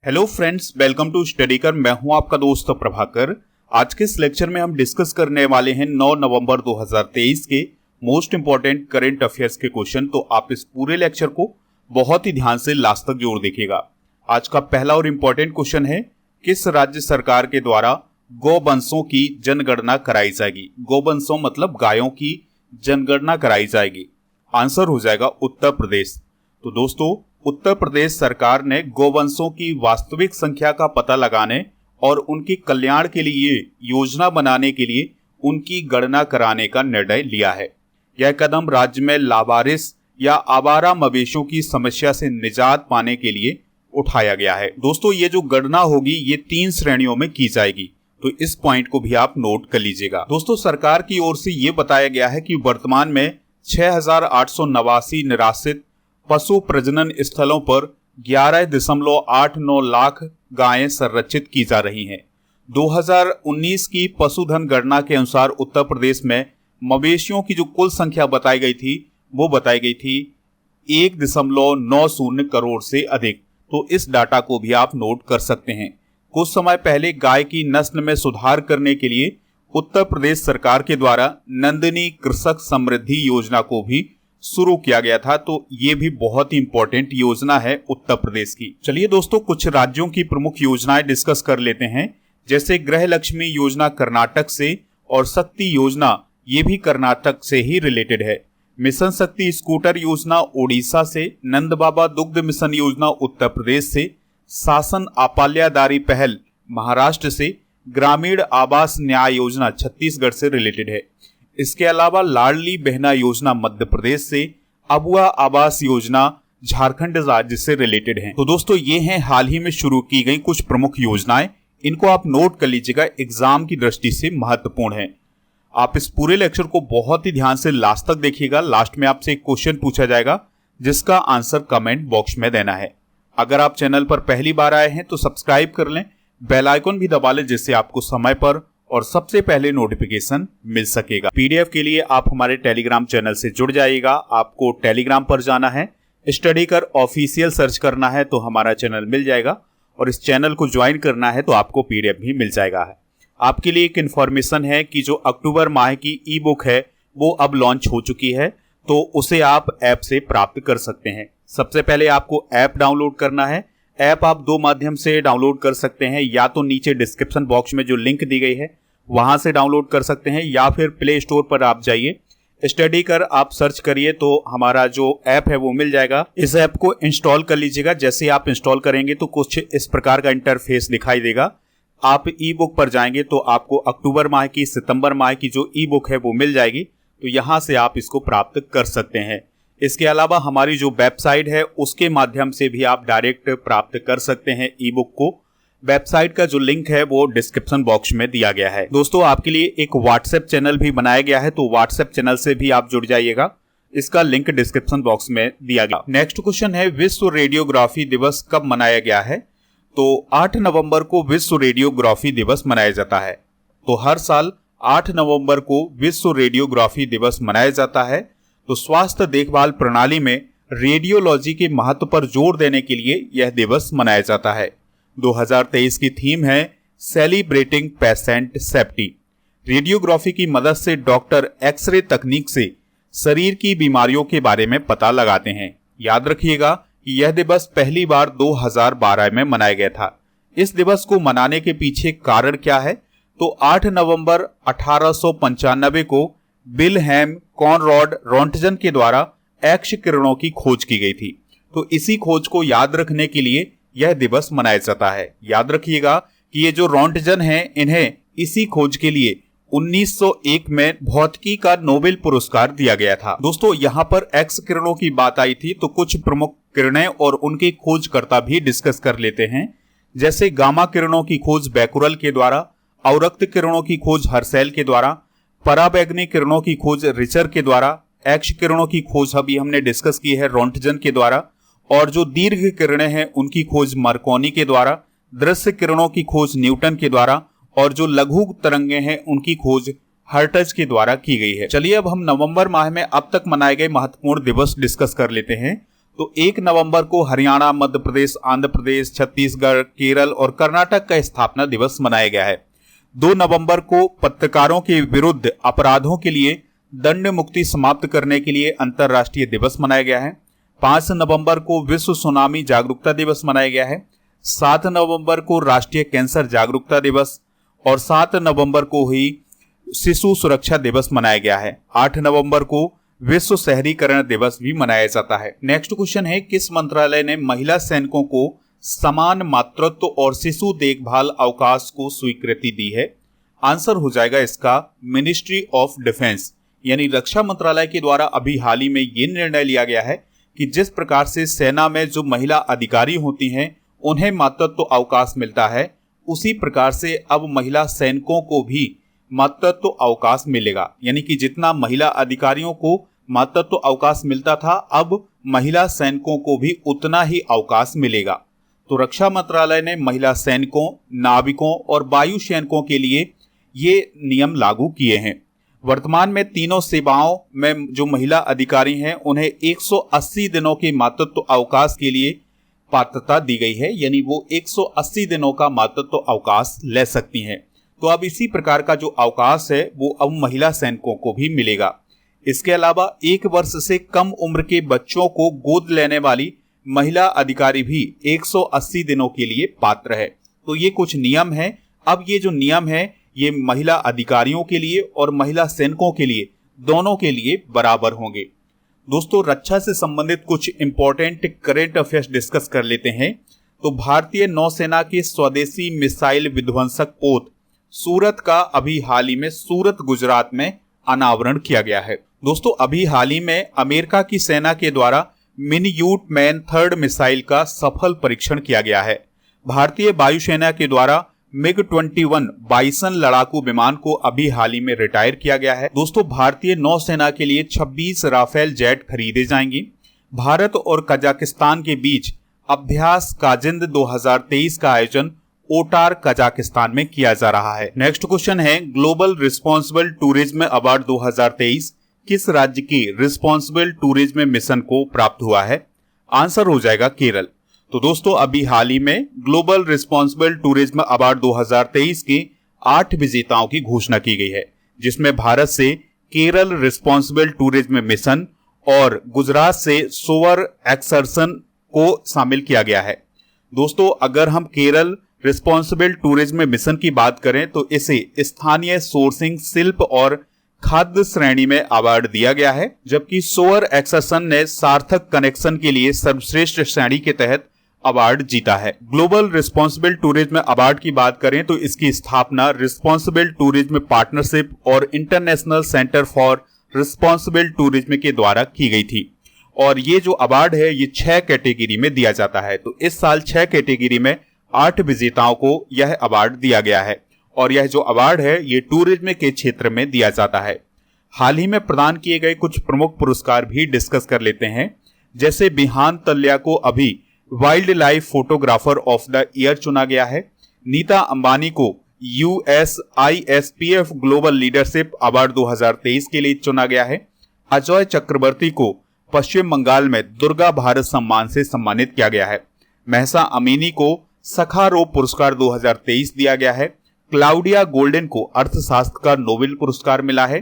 Hello friends, welcome to study कर। मैं हूं आपका दोस्त प्रभाकर। आज के इस लेक्चर में हम डिस्कस करने वाले हैं 9 नवंबर 2023 के मोस्ट इंपॉर्टेंट करंट अफेयर्स के क्वेश्चन। तो आप इस पूरे लेक्चर को बहुत ही ध्यान से लास्ट तक जरूर देखिएगा। आज का पहला और इम्पोर्टेंट क्वेश्चन है, किस राज्य सरकार के द्वारा गौवंशों की जनगणना कराई जाएगी? गौवंशों मतलब गायों की जनगणना कराई जाएगी। आंसर हो जाएगा उत्तर प्रदेश। तो दोस्तों, उत्तर प्रदेश सरकार ने गौवंशों की वास्तविक संख्या का पता लगाने और उनके कल्याण के लिए योजना बनाने के लिए उनकी गणना कराने का निर्णय लिया है। यह कदम राज्य में लावारिस या आवारा मवेशियों की समस्या से निजात पाने के लिए उठाया गया है। दोस्तों, ये जो गणना होगी ये 3 श्रेणियों में की जाएगी, तो इस पॉइंट को भी आप नोट कर लीजिएगा। दोस्तों, सरकार की ओर से ये बताया गया है कि वर्तमान में 6,889 निराश्रित पशु प्रजनन स्थलों पर 11.89 लाख गायें संरक्षित की जा रही हैं। 2019 की पशुधन गणना के अनुसार उत्तर प्रदेश में मवेशियों की जो कुल संख्या बताई गई थी वो बताई गई थी 1.90 करोड़ से अधिक। तो इस डाटा को भी आप नोट कर सकते हैं। कुछ समय पहले गाय की नस्ल में सुधार करने के लिए उत्तर प्रदेश सरकार के द्वारा नंदिनी कृषक समृद्धि योजना को भी शुरू किया गया था। तो ये भी बहुत ही इंपॉर्टेंट योजना है उत्तर प्रदेश की। चलिए दोस्तों, कुछ राज्यों की प्रमुख योजनाएं डिस्कस कर लेते हैं। जैसे गृह लक्ष्मी योजना कर्नाटक से और शक्ति योजना ये भी कर्नाटक से ही रिलेटेड है। मिशन शक्ति स्कूटर योजना ओडिशा से, नंद बाबा दुग्ध मिशन योजना उत्तर प्रदेश से, शासन आपाल्यादारी पहल महाराष्ट्र से, ग्रामीण आवास न्याय योजना छत्तीसगढ़ से रिलेटेड है। इसके अलावा लाडली बहना योजना मध्य प्रदेश से, अबुआ आवास योजना झारखंड राज्य से रिलेटेड है। तो दोस्तों, ये हैं हाल ही में शुरू की गई कुछ प्रमुख योजनाएं। इनको आप नोट कर लीजिएगा, एग्जाम की दृष्टि से महत्वपूर्ण है। आप इस पूरे लेक्चर को बहुत ही ध्यान से लास्ट तक देखिएगा। लास्ट में आपसे एक क्वेश्चन पूछा जाएगा जिसका आंसर कमेंट बॉक्स में देना है। अगर आप चैनल पर पहली बार आए हैं तो सब्सक्राइब कर लें, बेल आइकन भी दबा लें जिससे आपको समय पर और सबसे पहले नोटिफिकेशन मिल सकेगा। पीडीएफ के लिए आप हमारे टेलीग्राम चैनल से जुड़ जाइएगा। आपको टेलीग्राम पर जाना है, स्टडी कर ऑफिशियल सर्च करना है तो हमारा चैनल मिल जाएगा, और इस चैनल को ज्वाइन करना है तो आपको पीडीएफ भी मिल जाएगा। आपके लिए एक इन्फॉर्मेशन है कि जो अक्टूबर माह की ई बुक है वो अब लॉन्च हो चुकी है, तो उसे आप ऐप से प्राप्त कर सकते हैं। सबसे पहले आपको ऐप डाउनलोड करना है। ऐप आप 2 माध्यम से डाउनलोड कर सकते हैं, या तो नीचे डिस्क्रिप्शन बॉक्स में जो लिंक दी गई है वहां से डाउनलोड कर सकते हैं, या फिर प्ले स्टोर पर आप जाइए, स्टडी कर आप सर्च करिए तो हमारा जो ऐप है वो मिल जाएगा। इस ऐप को इंस्टॉल कर लीजिएगा। जैसे आप इंस्टॉल करेंगे तो कुछ इस प्रकार का इंटरफेस दिखाई देगा। आप ई बुक पर जाएंगे तो आपको अक्टूबर माह की, सितंबर माह की जो ई बुक है वो मिल जाएगी, तो यहां से आप इसको प्राप्त कर सकते हैं। इसके अलावा हमारी जो वेबसाइट है उसके माध्यम से भी आप डायरेक्ट प्राप्त कर सकते हैं ई बुक को। वेबसाइट का जो लिंक है वो डिस्क्रिप्शन बॉक्स में दिया गया है। दोस्तों, आपके लिए एक व्हाट्सएप चैनल भी बनाया गया है, तो व्हाट्सएप चैनल से भी आप जुड़ जाइएगा। इसका लिंक डिस्क्रिप्शन बॉक्स में दिया गया। नेक्स्ट क्वेश्चन है, विश्व रेडियोग्राफी दिवस कब मनाया गया है? तो 8 नवंबर को विश्व रेडियोग्राफी दिवस मनाया जाता है। तो हर साल 8 नवंबर को विश्व रेडियोग्राफी दिवस मनाया जाता है। तो स्वास्थ्य देखभाल प्रणाली में रेडियोलॉजी के महत्व पर जोर देने के लिए यह दिवस मनाया जाता है। 2023 की थीम है सेलिब्रेटिंग पेशेंट सेफ्टी। रेडियोग्राफी की मदद से डॉक्टर एक्सरे तकनीक से शरीर की बीमारियों के बारे में पता लगाते हैं। याद रखिएगा कि यह दिवस पहली बार 2012 में मनाया गया था। इस दिवस को मनाने के पीछे कारण क्या है? तो 8 नवंबर 1895 को विल्हेम कॉनराड रोंटगन के द्वारा एक्स किरणों की खोज की गई थी। तो इसी खोज को याद रखने के लिए यह दिवस मनाया जाता है। याद रखिएगा कि ये जो रोंटगन हैं, इन्हें इसी खोज के लिए 1901 में भौतिकी का नोबेल पुरस्कार दिया गया था। दोस्तों, यहाँ पर एक्स किरणों की बात आई थी तो कुछ प्रमुख किरणें और उनके खोजकर्ता भी डिस्कस कर लेते हैं। जैसे गामा किरणों की खोज बैकुरल के द्वारा, अवरक्त किरणों की खोज हर्सेल के द्वारा, पराबैंगनी किरणों की खोज रिचर के द्वारा, एक्स किरणों की खोज अभी हमने डिस्कस की है रोंटगन के द्वारा, और जो दीर्घ किरणें हैं उनकी खोज मार्कोनी के द्वारा, दृश्य किरणों की खोज न्यूटन के द्वारा, और जो लघु तरंगे हैं उनकी खोज हर्ट्ज के द्वारा की गई है। चलिए अब हम नवंबर माह में अब तक मनाए गए महत्वपूर्ण दिवस डिस्कस कर लेते हैं। तो 1 नवंबर को हरियाणा, मध्य प्रदेश, आंध्र प्रदेश, छत्तीसगढ़, केरल और कर्नाटक का स्थापना दिवस मनाया गया है। 2 नवंबर को पत्रकारों के विरुद्ध अपराधों के लिए दंड मुक्ति समाप्त करने के लिए अंतर्राष्ट्रीय दिवस मनाया गया है। 5 नवंबर को विश्व सुनामी जागरूकता दिवस मनाया गया है। 7 नवंबर को राष्ट्रीय कैंसर जागरूकता दिवस और 7 नवंबर को ही शिशु सुरक्षा दिवस मनाया गया है। 8 नवंबर को विश्व शहरीकरण दिवस भी मनाया जाता है। नेक्स्ट क्वेश्चन है, किस मंत्रालय ने महिला सैनिकों को समान मातृत्व और शिशु देखभाल अवकाश को स्वीकृति दी है? आंसर हो जाएगा इसका मिनिस्ट्री ऑफ डिफेंस, यानी रक्षा मंत्रालय के द्वारा अभी हाल ही में ये निर्णय लिया गया है कि जिस प्रकार से सेना में जो महिला अधिकारी होती हैं उन्हें मातृत्व अवकाश मिलता है, उसी प्रकार से अब महिला सैनिकों को भी मातृत्व अवकाश मिलेगा। यानी कि जितना महिला अधिकारियों को मातृत्व अवकाश मिलता था, अब महिला सैनिकों को भी उतना ही अवकाश मिलेगा। तो रक्षा मंत्रालय ने महिला सैनिकों, नाविकों और वायु सैनिकों के लिए ये नियम लागू किए हैं। वर्तमान में तीनों सेवाओं में जो महिला अधिकारी हैं उन्हें 180 दिनों के मातृत्व अवकाश के लिए पात्रता दी गई है, यानी वो 180 दिनों का मातृत्व अवकाश ले सकती हैं। तो अब इसी प्रकार का जो अवकाश है वो अब महिला सैनिकों को भी मिलेगा। इसके अलावा 1 वर्ष से कम उम्र के बच्चों को गोद लेने वाली महिला अधिकारी भी 180 दिनों के लिए पात्र है। तो ये कुछ नियम है। अब ये जो नियम है ये महिला अधिकारियों के लिए और महिला सैनिकों के लिए, दोनों के लिए बराबर होंगे। दोस्तों, रक्षा से संबंधित कुछ इंपॉर्टेंट करंट अफेयर्स डिस्कस कर लेते हैं। तो भारतीय नौसेना के स्वदेशी मिसाइल विध्वंसक पोत सूरत का अभी हाल ही में सूरत, गुजरात में अनावरण किया गया है। दोस्तों, अभी हाल ही में अमेरिका की सेना के द्वारा मिनयूट मैन 3rd मिसाइल का सफल परीक्षण किया गया है। भारतीय वायुसेना के द्वारा MiG-21 बाइसन लड़ाकू विमान को अभी हाल ही में रिटायर किया गया है। दोस्तों, भारतीय नौसेना के लिए 26 राफेल जेट खरीदे जाएंगे। भारत और कजाकिस्तान के बीच अभ्यास काजिंद 2023 का आयोजन ओटार, कजाकिस्तान में किया जा रहा है। नेक्स्ट क्वेश्चन है, ग्लोबल रिस्पॉन्सिबल टूरिज्म अवार्ड 2023 किस राज्य के रिस्पॉन्सिबल टूरिज्म मिशन को प्राप्त हुआ है? आंसर हो जाएगा केरल। तो दोस्तों, अभी हाल ही में ग्लोबल रिस्पॉन्सिबल टूरिज्म अवार्ड 2023 के 8 विजेताओं की घोषणा की गई है, जिसमें भारत से केरल रिस्पॉन्सिबल टूरिज्म मिशन और गुजरात से सोवर एक्सर्सन को शामिल किया गया है। दोस्तों, अगर हम केरल रिस्पॉन्सिबल टूरिज्म मिशन की बात करें तो इसे स्थानीय सोर्सिंग, शिल्प और खाद्य श्रेणी में अवार्ड दिया गया है, जबकि सोवर एक्सर्सन ने सार्थक कनेक्शन के लिए सर्वश्रेष्ठ श्रेणी के तहत अवार्ड जीता है। ग्लोबल रिस्पॉन्सिबल टूरिज्म अवार्ड की बात करें तो इसकी स्थापना रिस्पॉन्सिबल टूरिज्म पार्टनरशिप और international centre for responsible tourism के द्वारा की गई थी। और ये जो अवार्ड है ये 6 कैटेगरी में दिया जाता है। तो इस साल 6 कैटेगरी में 8 विजेताओं को यह अवार्ड दिया गया है और यह जो अवार्ड है ये टूरिज्म के क्षेत्र में दिया जाता है। हाल ही में प्रदान किए गए कुछ प्रमुख पुरस्कार भी डिस्कस कर लेते हैं। जैसे बिहान तल्या को अभी wild life photographer of the year चुना गया है। नीता अंबानी को USISPF ग्लोबल लीडरशिप अवार्ड 2023 के लिए चुना गया है। अजय चक्रवर्ती को पश्चिम बंगाल में दुर्गा भारत सम्मान से सम्मानित किया गया है। महसा अमीनी को सखारो पुरस्कार 2023 दिया गया है। क्लाउडिया गोल्डन को अर्थशास्त्र का नोबेल पुरस्कार मिला है।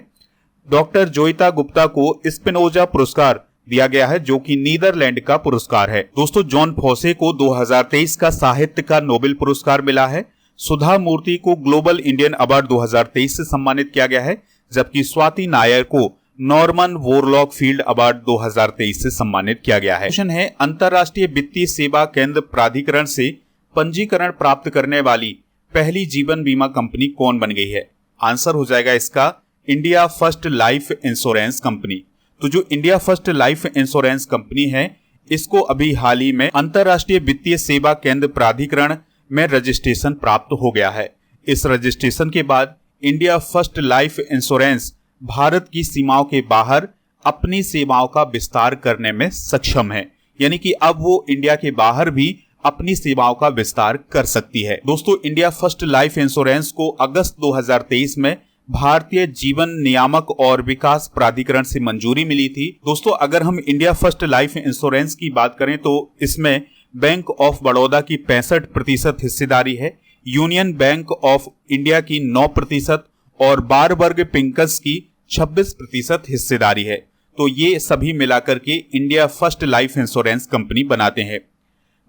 डॉक्टर जोइता गुप्ता को स्पिनोजा पुरस्कार दिया गया है, जो कि नीदरलैंड का पुरस्कार है। दोस्तों, जॉन फॉसे को 2023 का साहित्य का नोबेल पुरस्कार मिला है। सुधा मूर्ति को ग्लोबल इंडियन अवार्ड 2023 से सम्मानित किया गया है, जबकि स्वाति नायर को नॉर्मन वोरलॉक फील्ड अवार्ड 2023 से सम्मानित किया गया है। क्वेश्चन है, अंतर्राष्ट्रीय वित्तीय सेवा केंद्र प्राधिकरण से पंजीकरण प्राप्त करने वाली पहली जीवन बीमा कंपनी कौन बन गई है? आंसर हो जाएगा इसका India first life insurance company. तो जो India first life insurance company है, इसको अभी हाल ही में अंतर्राष्ट्रीय वित्तीय सेवा केंद्र प्राधिकरण में रजिस्ट्रेशन प्राप्त हो गया है। इस रजिस्ट्रेशन के बाद India first life insurance Bharat की सीमाओं के बाहर अपनी सेवाओं का विस्तार करने में सक्षम है, यानी कि अब वो इंडिया के बाहर भी अपनी सेवाओं का विस्तार कर सकती है। दोस्तों, इंडिया फर्स्ट लाइफ इंश्योरेंस को अगस्त 2023 में भारतीय जीवन नियामक और विकास प्राधिकरण से मंजूरी मिली थी। दोस्तों, अगर हम इंडिया फर्स्ट लाइफ इंश्योरेंस की बात करें तो इसमें बैंक ऑफ बड़ौदा की 65% हिस्सेदारी है, यूनियन बैंक ऑफ इंडिया की 9% और बारबर्ग पिंकस की 26% हिस्सेदारी है। तो ये सभी मिलाकर के India first life insurance company बनाते हैं।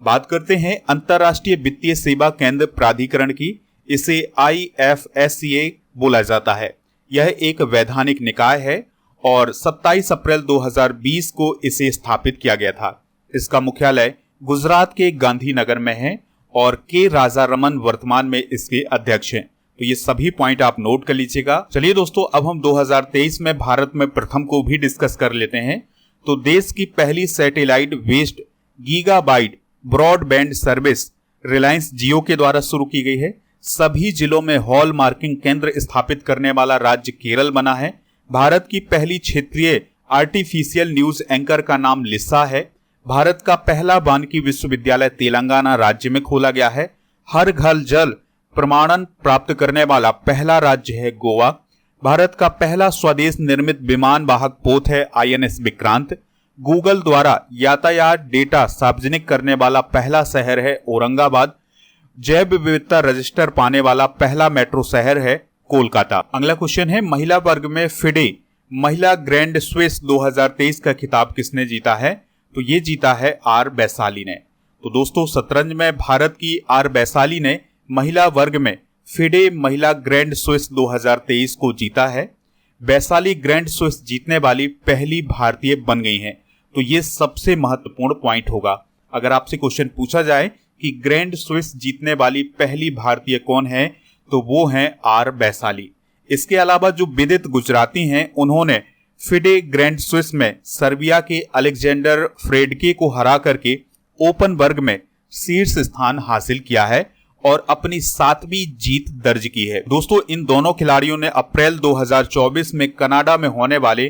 बात करते हैं अंतर्राष्ट्रीय वित्तीय सेवा केंद्र प्राधिकरण की। इसे IFSCA बोला जाता है। यह एक वैधानिक निकाय है और 27 अप्रैल 2020 को इसे स्थापित किया गया था। इसका मुख्यालय गुजरात के गांधीनगर में है और के राजा रमन वर्तमान में इसके अध्यक्ष हैं। तो ये सभी पॉइंट आप नोट कर लीजिएगा। चलिए दोस्तों, अब हम 2023 में भारत में प्रथम को भी डिस्कस कर लेते हैं। तो देश की पहली satellite based gigabyte broadband service Reliance Jio के द्वारा शुरू की गई है। सभी जिलों में हॉल मार्किंग केंद्र स्थापित करने वाला राज्य केरल बना है। भारत की पहली क्षेत्रीय आर्टिफिशियल न्यूज एंकर का नाम लिसा है। भारत का पहला वानिकी विश्वविद्यालय तेलंगाना राज्य में खोला गया है। हर घर जल प्रमाणन प्राप्त करने वाला पहला राज्य है गोवा। भारत का पहला स्वदेश निर्मित विमान वाहक पोत है INS विक्रांत। गूगल द्वारा यातायात डेटा सार्वजनिक करने वाला पहला शहर है औरंगाबाद। जैव विविधता रजिस्टर पाने वाला पहला मेट्रो शहर है कोलकाता। अगला क्वेश्चन है, महिला वर्ग में फिडे महिला ग्रैंड स्विस 2023 का खिताब किसने जीता है? तो ये जीता है R वैशाली ने। तो दोस्तों, शतरंज में भारत की R वैशाली ने महिला वर्ग में फिडे महिला ग्रैंड स्विस 2023 को जीता है। वैशाली ग्रैंड स्विस जीतने वाली पहली भारतीय बन गई हैं। तो ये सबसे महत्वपूर्ण पॉइंट होगा। अगर आपसे क्वेश्चन पूछा जाए कि ग्रैंड स्विस जीतने वाली पहली भारतीय कौन है, तो वो हैं R वैशाली। इसके अलावा जो विदित गुजराती हैं, उन्होंने फिडे ग्रैंड स्विस में सर्बिया के अलेक्जेंडर फ्रेडके को हरा करके ओपन वर्ग में शीर्ष स्थान हासिल किया है और अपनी 7वीं जीत दर्ज की है। दोस्तों, इन दोनों खिलाड़ियों ने अप्रैल 2024 में कनाडा में होने वाले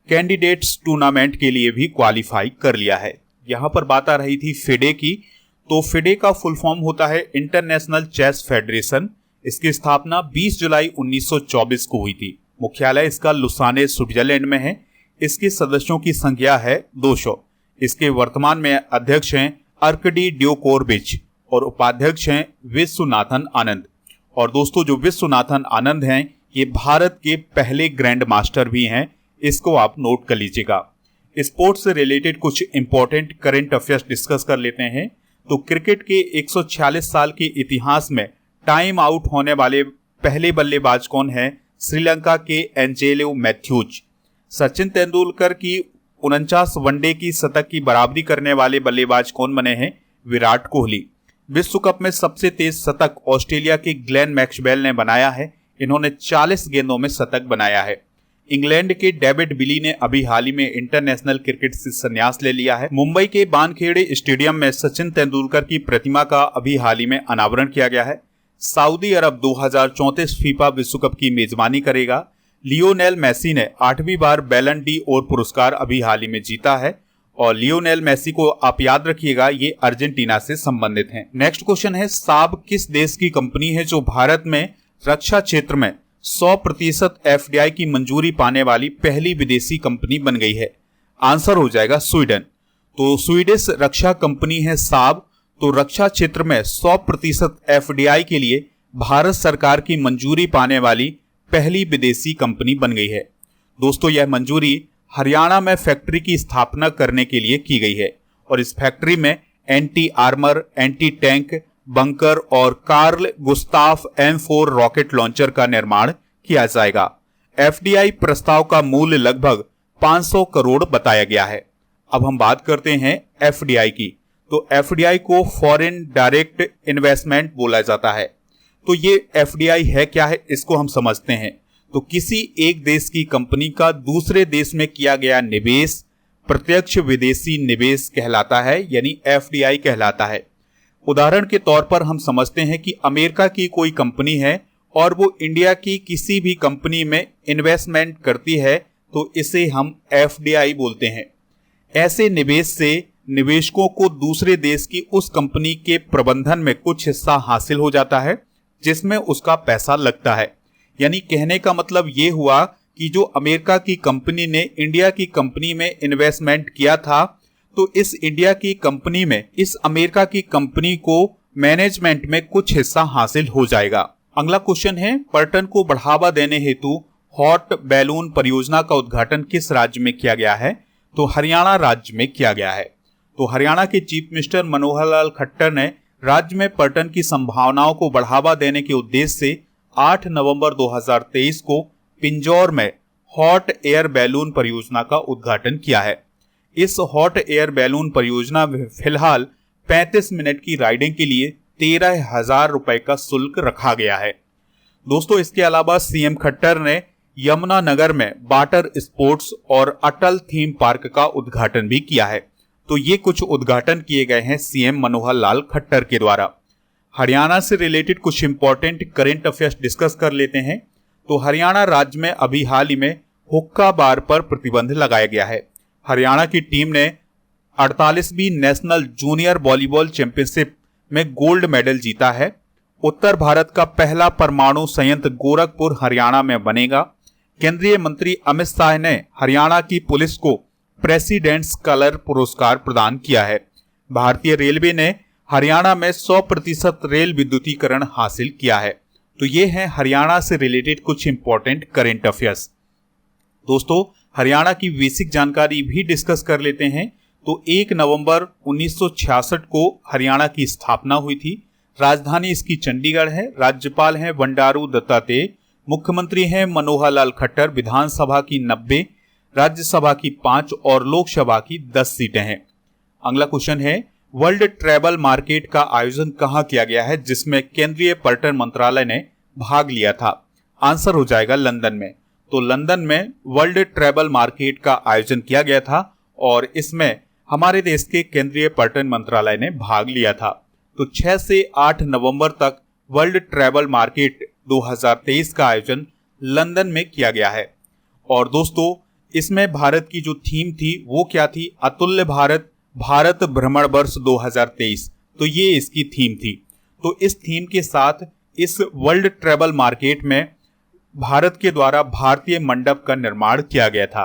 कैंडिडेट्स टूर्नामेंट के लिए भी क्वालिफाई कर लिया है। यहाँ पर बात आ रही थी फिडे की। तो फिडे का फुल फॉर्म होता है इंटरनेशनल चेस फेडरेशन। इसकी स्थापना 20 जुलाई 1924 को हुई थी। मुख्यालय इसका लुसाने स्विट्जरलैंड में है। इसके सदस्यों की संख्या है 200। इसके वर्तमान में अध्यक्ष हैं अर्कडी ड्योकोरविच और उपाध्यक्ष हैं विश्वनाथन आनंद। और दोस्तों, जो विश्वनाथन आनंद हैं, ये भारत के पहले ग्रैंड मास्टर भी हैं। इसको आप नोट कर लीजिएगा। स्पोर्ट्स से रिलेटेड कुछ इंपॉर्टेंट करंट अफेयर्स डिस्कस कर लेते हैं। तो क्रिकेट के 146 साल के इतिहास में टाइम आउट होने वाले पहले बल्लेबाज कौन है? श्रीलंका के एंजेलो मैथ्यूज। सचिन तेंदुलकर की 49 वनडे की शतक की बराबरी करने वाले बल्लेबाज कौन बने हैं? विराट कोहली। विश्व कप में सबसे तेज शतक ऑस्ट्रेलिया के ग्लेन मैक्सवेल ने बनाया है। इन्होंने 40 गेंदों में शतक बनाया है। इंग्लैंड के डेविड विली ने अभी हाल ही में इंटरनेशनल क्रिकेट से संन्यास ले लिया है। मुंबई के वानखेड़े स्टेडियम में सचिन तेंदुलकर की प्रतिमा का अभी हाल ही में अनावरण किया गया है। सऊदी अरब 2034 फीफा विश्व कप की मेजबानी करेगा। लियोनेल मेसी ने 8वीं बार बैलन डी ओर पुरस्कार अभी हाल ही में जीता है। और लियोनेल मेसी को आप याद रखिएगा, ये अर्जेंटीना से संबंधित हैं। नेक्स्ट क्वेश्चन है, साब किस देश की कंपनी है जो भारत में रक्षा क्षेत्र में 100% FDI की मंजूरी पाने वाली पहली विदेशी कंपनी बन गई है? आंसर हो जाएगा स्वीडन। तो स्वीडिश रक्षा कंपनी है साब। तो रक्षा क्षेत्र में 100% FDI के लिए भारत सरकार की मंजूरी पाने वाली पहली विदेशी कंपनी बन गई है। दोस्तों, यह मंजूरी हरियाणा में फैक्ट्री की स्थापना करने के लिए की गई है और इस फैक्ट्री में anti armour, anti tank, bunker और Carl Gustaf M4 rocket launcher का निर्माण किया जाएगा। FDI प्रस्ताव का मूल्य लगभग 500 करोड़ बताया गया है। अब हम बात करते हैं FDI की। तो FDI को फॉरेन डायरेक्ट इन्वेस्टमेंट बोला जाता है। तो ये FDI है क्या है, इसको हम समझते हैं। तो किसी एक देश की कंपनी का दूसरे देश में किया गया निवेश प्रत्यक्ष विदेशी निवेश कहलाता है, यानी FDI कहलाता है। उदाहरण के तौर पर हम समझते हैं कि अमेरिका की कोई कंपनी है और वो इंडिया की किसी भी कंपनी में इन्वेस्टमेंट करती है, तो इसे हम FDI बोलते हैं। ऐसे निवेश से निवेशकों को दूसरे देश की उस कंपनी के प्रबंधन में कुछ हिस्सा हासिल हो जाता है जिसमें उसका पैसा लगता है। यानी कहने का मतलब ये हुआ कि जो अमेरिका की कंपनी ने इंडिया की कंपनी में इन्वेस्टमेंट किया था, तो इस इंडिया की कंपनी में इस अमेरिका की कंपनी को मैनेजमेंट में कुछ हिस्सा हासिल हो जाएगा। अगला क्वेश्चन है, पर्यटन को बढ़ावा देने हेतु हॉट बैलून परियोजना का उद्घाटन किस राज्य में किया गया है? तो हरियाणा राज्य में किया गया है। तो हरियाणा के चीफ मिनिस्टर मनोहर लाल खट्टर ने राज्य में पर्यटन की संभावनाओं को बढ़ावा देने के उद्देश्य से 8 नवंबर 2023 को पिंजौर में हॉट एयर बैलून परियोजना का उद्घाटन किया है। इस हॉट एयर बैलून परियोजना में फिलहाल 35 मिनट की राइडिंग के लिए 13,000 रुपए का शुल्क रखा गया है। दोस्तों, इसके अलावा सीएम खट्टर ने यमुनानगर में वाटर स्पोर्ट्स और अटल थीम पार्क का उद्घाटन भी किया है। तो ये कुछ उद्घाटन किए गए हैं सीएम मनोहर लाल खट्टर के द्वारा। हरियाणा से रिलेटेड कुछ इंपॉर्टेंट करंट अफेयर्स डिस्कस कर लेते हैं। तो हरियाणा राज्य में अभी हाल ही में हुक्का बार पर प्रतिबंध लगाया गया है। हरियाणा की टीम ने 48वीं नेशनल जूनियर वॉलीबॉल चैंपियनशिप में गोल्ड मेडल जीता है। उत्तर भारत का पहला परमाणु संयंत्र गोरखपुर हरियाणा में बनेगा। केंद्रीय मंत्री अमित शाह ने हरियाणा की पुलिस को प्रेसिडेंट्स कलर पुरस्कार प्रदान किया है। भारतीय रेलवे ने हरियाणा में 100% रेल विद्युतीकरण हासिल किया है। तो ये है हरियाणा से रिलेटेड कुछ इंपॉर्टेंट करंट अफेयर्स। दोस्तों, हरियाणा की बेसिक जानकारी भी डिस्कस कर लेते हैं। तो 1 नवंबर 1966 को हरियाणा की स्थापना हुई थी। राजधानी इसकी चंडीगढ़ है। राज्यपाल हैं बंडारू दत्तात्रेय। मुख्यमंत्री हैं मनोहर लाल खट्टर। विधानसभा की 90, राज्यसभा की 5 और लोकसभा की 10 सीटें हैं। अगला क्वेश्चन है, वर्ल्ड ट्रैवल मार्केट का आयोजन कहां किया गया है जिसमें केंद्रीय पर्यटन मंत्रालय ने भाग लिया था? आंसर हो जाएगा लंदन में। तो लंदन में वर्ल्ड ट्रैवल मार्केट का आयोजन किया गया था और इसमें हमारे देश के केंद्रीय पर्यटन मंत्रालय ने भाग लिया था। तो 6 से 8 नवंबर तक वर्ल्ड ट्रैवल मार्केट 2023 का आयोजन लंदन में किया गया है। और दोस्तों, इसमें भारत की जो थीम थी वो क्या थी? अतुल्य भारत, भारत भ्रमण वर्ष 2023। तो ये इसकी थीम थी। तो इस थीम के साथ इस वर्ल्ड ट्रैवल मार्केट में भारत के द्वारा भारतीय मंडप का निर्माण किया गया था।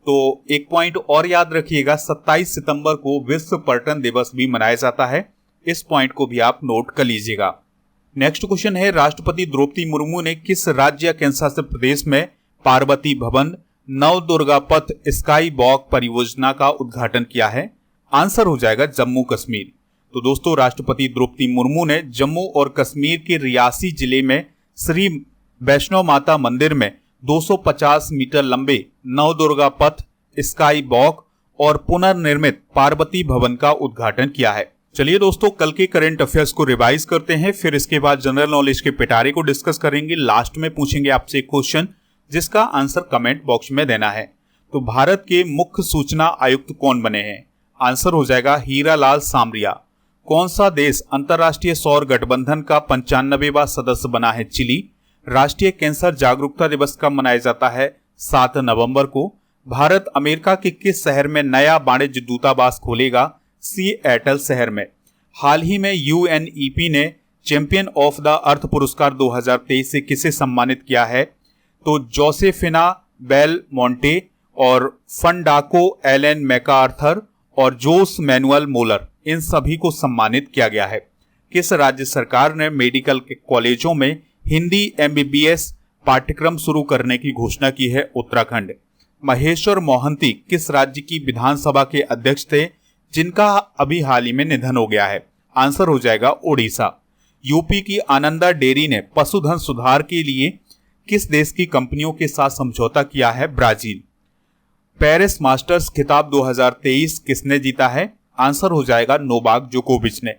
तो एक पॉइंट और याद रखिएगा, 27 सितंबर को विश्व पर्यटन दिवस भी मनाया जाता है। इस पॉइंट को भी आप नोट कर लीजिएगा। नेक्स्ट क्वेश्चन है, राष्ट्रपति द्रौपदी मुर्मू ने किस राज्य या केंद्र शासित प्रदेश में पार्वती भवन, नवदुर्गा पथ, स्काई वॉक परियोजना का उद्घाटन किया है? आंसर हो जाएगा जम्मू कश्मीर। तो दोस्तों, राष्ट्रपति द्रौपदी मुर्मू ने जम्मू और कश्मीर के रियासी जिले में श्री वैष्णो माता मंदिर में 250 मीटर लंबे नवदुर्गा पथ, स्काई वॉक और पुनर्निर्मित पार्वती भवन का उद्घाटन किया है। चलिए दोस्तों, कल के करंट अफेयर्स को रिवाइज करते हैं, फिर इसके बाद जनरल नॉलेज के पिटारे को डिस्कस करेंगे। लास्ट में पूछेंगे आपसे एक क्वेश्चन जिसका आंसर कमेंट बॉक्स में देना है। तो भारत के मुख्य सूचना आयुक्त कौन बने हैं? आंसर हो जाएगा हीरालाल सामरिया। कौन सा देश अंतर्राष्ट्रीय सौर गठबंधन का 95वां सदस्य बना है? चिली। राष्ट्रीय कैंसर जागरूकता दिवस कब मनाया जाता है? 7 नवंबर को। भारत अमेरिका के किस शहर में नया वाणिज्य दूतावास खोलेगा? सिएटल शहर में। हाल ही में यूएनईपी ने चैंपियन ऑफ द अर्थ पुरस्कार 2023 से किसे सम्मानित किया है? तो जोसेफिना बेल मोंटे और फंडाको एलन मैकार्थर और जोस मैनुअल मोलर, इन सभी को सम्मानित किया गया है। किस राज्य सरकार ने मेडिकल के कॉलेजों में हिंदी एमबीबीएस पाठ्यक्रम शुरू करने की घोषणा की है? उत्तराखंड। महेश्वर मोहंती किस राज्य की विधानसभा के अध्यक्ष थे जिनका अभी हाल ही में निधन हो गया है? आंसर हो जाएगा ओडिशा। यूपी की आनंदा डेयरी ने पशुधन सुधार के लिए किस देश की कंपनियों के साथ समझौता किया है? ब्राजील। पेरिस मास्टर्स खिताब 2023 किसने जीता है? आंसर हो जाएगा नोवाक जोकोविच ने।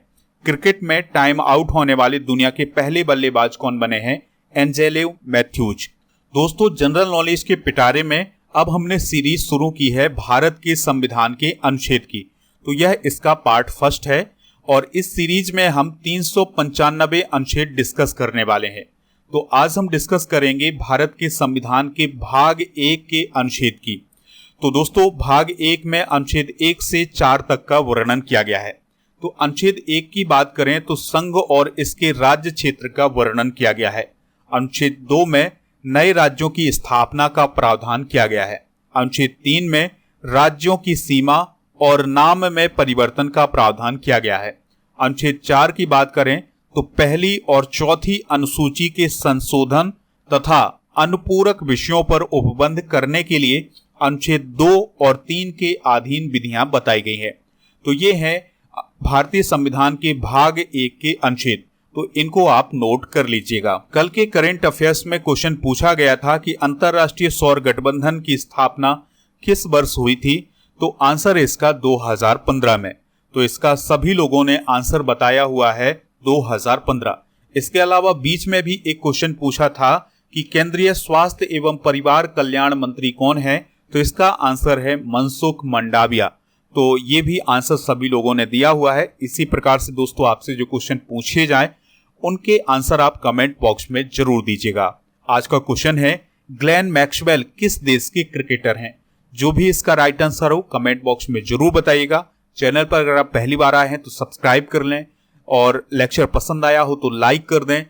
क्रिकेट में टाइम आउट होने वाले दुनिया के पहले बल्लेबाज कौन बने हैं? Angelo Mathews. दोस्तों, जनरल नॉलेज के पिटारे में अब हमने सीरीज शुरू की है भारत के संविधान के अनुच्छेद की। तो यह इसका पार्ट फर्स्ट है और इस सीरीज में हम 395 अनुच्छेद डिस्कस करने वाले हैं। तो आज हम डिस्कस करेंगे भारत के संविधान के भाग 1 के अनुच्छेद की। तो दोस्तों, भाग 1 में अनुच्छेद 1 से 4 तक का वर्णन किया गया है। तो अनुच्छेद 1 की बात करें तो संघ और इसके राज्य क्षेत्र का वर्णन किया गया है। अनुच्छेद 2 में नए राज्यों की स्थापना का प्रावधान किया गया है। अनुच्छेद 3 में राज्यों की सीमा और नाम में परिवर्तन का प्रावधान किया गया है। अनुच्छेद 4 की बात करें तो पहली और चौथी अनुसूची के संशोधन तथा अनुपूरक विषयों पर उपबंध करने के लिए अनुच्छेद 2 और 3 के अधीन विधियां बताई गई है। तो ये है भारतीय संविधान के भाग 1 के अनुच्छेद, तो इनको आप नोट कर लीजिएगा। कल के करंट अफेयर्स में क्वेश्चन पूछा गया था कि अंतरराष्ट्रीय सौर गठबंधन की स्थापना किस वर्ष हुई थी, तो आंसर इसका 2015 में। तो इसका सभी लोगों ने आंसर बताया हुआ है 2015। इसके अलावा बीच में भी एक क्वेश्चन पूछा था कि केंद्रीय स्वास्थ्य एवं परिवार कल्याण मंत्री कौन है, तो इसका आंसर है मनसुख मंडाविया। तो ये भी आंसर सभी लोगों ने दिया हुआ है। इसी प्रकार से दोस्तों आपसे जो क्वेश्चन पूछे जाए उनके आंसर आप कमेंट बॉक्स में जरूर दीजिएगा। आज का क्वेश्चन है ग्लेन मैक्सवेल किस देश के क्रिकेटर हैं? जो भी इसका राइट आंसर हो कमेंट बॉक्स में जरूर बताइएगा। चैनल पर अगर आप पहली बार आए हैं तो सब्सक्राइब कर लें और लेक्चर पसंद आया हो तो लाइक कर दें।